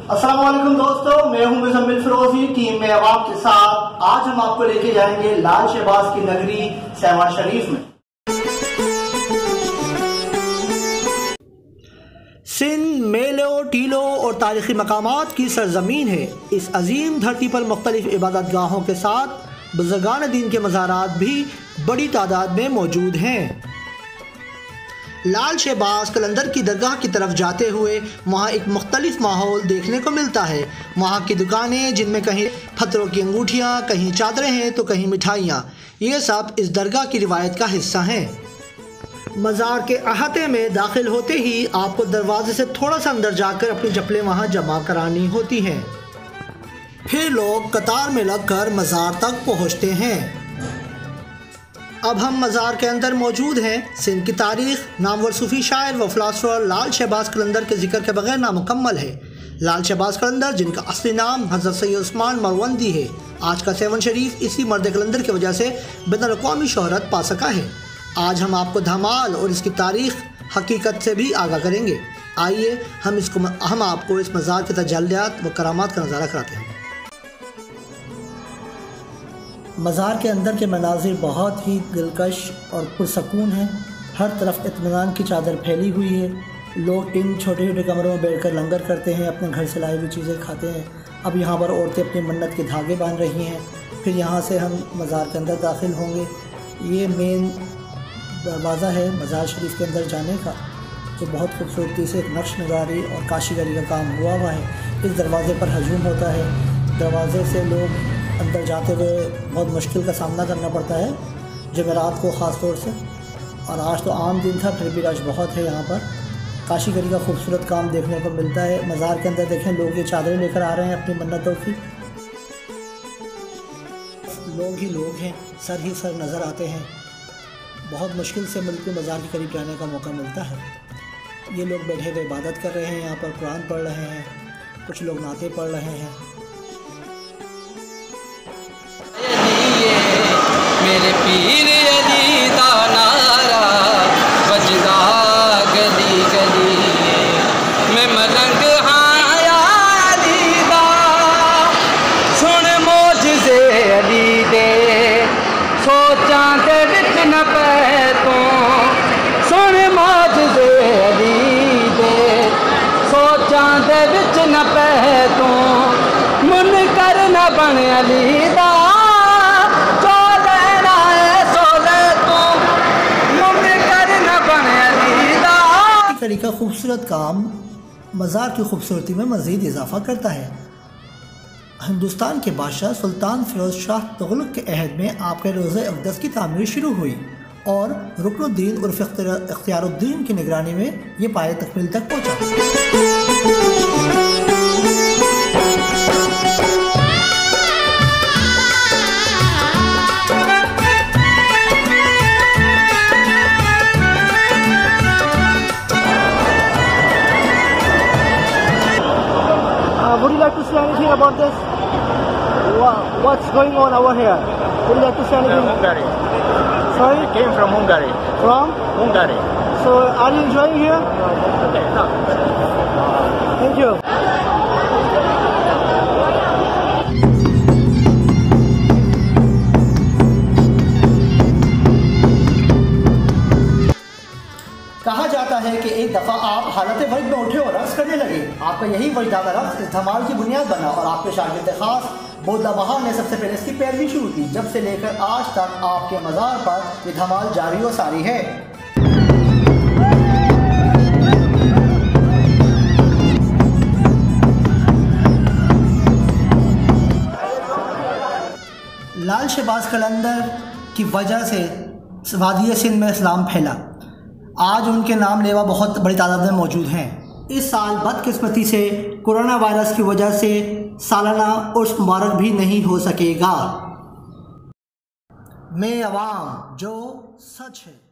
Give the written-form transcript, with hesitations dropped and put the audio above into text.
अस्सलाम वालेकुम दोस्तों, मैं हूं मुजम्मिल फिरोजी टीम में अवाम के साथ। आज हम आपको लेके जाएंगे लाल शहबाज की नगरी सहवार शरीफ में। सिंध मेलों, टीलों और तारीखी मकामात की सरजमीन है। इस अजीम धरती पर मुख्तलिफ इबादत गाहों के साथ बुजुर्गान दीन के मज़ारात भी बड़ी तादाद में मौजूद हैं। लाल शहबाज कलंदर की दरगाह की तरफ जाते हुए वहाँ एक मुख्तलिफ माहौल देखने को मिलता है। वहाँ की दुकानें, जिनमें कहीं पत्थरों की अंगूठियाँ, कहीं चादरें हैं तो कहीं मिठाइयाँ, ये सब इस दरगाह की रिवायत का हिस्सा हैं। मज़ार के अहाते में दाखिल होते ही आपको दरवाजे से थोड़ा सा अंदर जाकर अपनी चप्पलें वहाँ जमा करानी होती हैं। फिर लोग कतार में लगकर मज़ार तक पहुँचते हैं। अब हम मज़ार के अंदर मौजूद हैं। सिंध की तारीख़ नामवर सूफ़ी शायर व फ़िलासफ़र लाल शहबाज कलंदर के ज़िक्र के बगैर नामुकम्मल है। लाल शहबाज कलंदर, जिनका असली नाम हज़रत सैयद उस्मान मरवंदी है, आज का सेवन शरीफ इसी मर्द कलंदर की वजह से बैनुल-अक़वामी शोहरत पा सका है। आज हम आपको धमाल और इसकी तारीख़ हकीकत से भी आगाह करेंगे। आइए हम आपको इस मज़ार के तजल्लियात व करामात का नज़ारा कराते हैं। मज़ार के अंदर के मनाजिर बहुत ही दिलकश और पुरसकून हैं। हर तरफ इत्मीनान की चादर फैली हुई है। लोग इन छोटे छोटे कमरों में बैठकर लंगर करते हैं, अपने घर से लाई हुई चीज़ें खाते हैं। अब यहाँ पर औरतें अपनी मन्नत के धागे बांध रही हैं। फिर यहाँ से हम मज़ार के अंदर दाखिल होंगे। ये मेन दरवाज़ा है मज़ार शरीफ के अंदर जाने का, जो बहुत खूबसूरती से एक नक्श नगारी और काशीगरी का काम हुआ है। इस दरवाज़े पर हजूम होता है। दरवाज़े से लोग अंदर जाते हुए बहुत मुश्किल का सामना करना पड़ता है, जमेरात को ख़ास तौर से। और आज तो आम दिन था, फिर भी रश बहुत है। यहाँ पर काशीगरी का खूबसूरत काम देखने को मिलता है। मज़ार के अंदर देखें, लोग ये चादरें लेकर आ रहे हैं अपनी मन्नतों की। लोग ही लोग हैं, सर ही सर नज़र आते हैं। बहुत मुश्किल से मुल्क में मज़ार के करीब जाने का मौका मिलता है। ये लोग बैठे हुए इबादत कर रहे हैं, यहाँ पर कुरान पढ़ रहे हैं, कुछ लोग नाते पढ़ रहे हैं। मेरे पीर अली दा नारा बजदा गली गली, मैं मलंग हाँ अली दा, सुन मोजज़े अली दे, सोचां दे विच न पै तू, सुन मोजज़े अली दे, सोचां दे विच न पै तू, मुनकर न बन अली दा, का खूबसूरत काम मज़ार की खूबसूरती में मज़ीद इजाफ़ा करता है। हिंदुस्तान के बादशाह सुल्तान फ़िरोज़ शाह तुगलक के अहद में आपके रोज़े अक़दस की तामीर शुरू हुई और रुकनुद्दीन उर्फ़ इख्तियारुद्दीन की निगरानी में ये पाए तकमील तक पहुँचा। Would you like to say anything about this? What's going on over here? Would you like to say anything? Hungary. Sorry? I came from Hungary. From? Hungary. So, are you enjoying here? Okay, no. Thank you. कहा जाता है कि एक दफ़ा आप हालत वजद में उठे और रक़्स करने लगे। आपका यही वजदाना रक़्स इस धमाल की बुनियाद बना और आपके शागिर्द खास बोदला बहार ने सबसे पहले इसकी पैरवी शुरू की। जब से लेकर आज तक आपके मज़ार पर ये धमाल जारी और सारी है। लाल शहबाज कलंदर की वजह से वादी सिंध में इस्लाम फैला। आज उनके नाम लेवा बहुत बड़ी तादाद में मौजूद हैं। इस साल बदकिस्मती से कोरोना वायरस की वजह से सालाना उर्स मुबारक भी नहीं हो सकेगा। मैं अवाम जो सच है।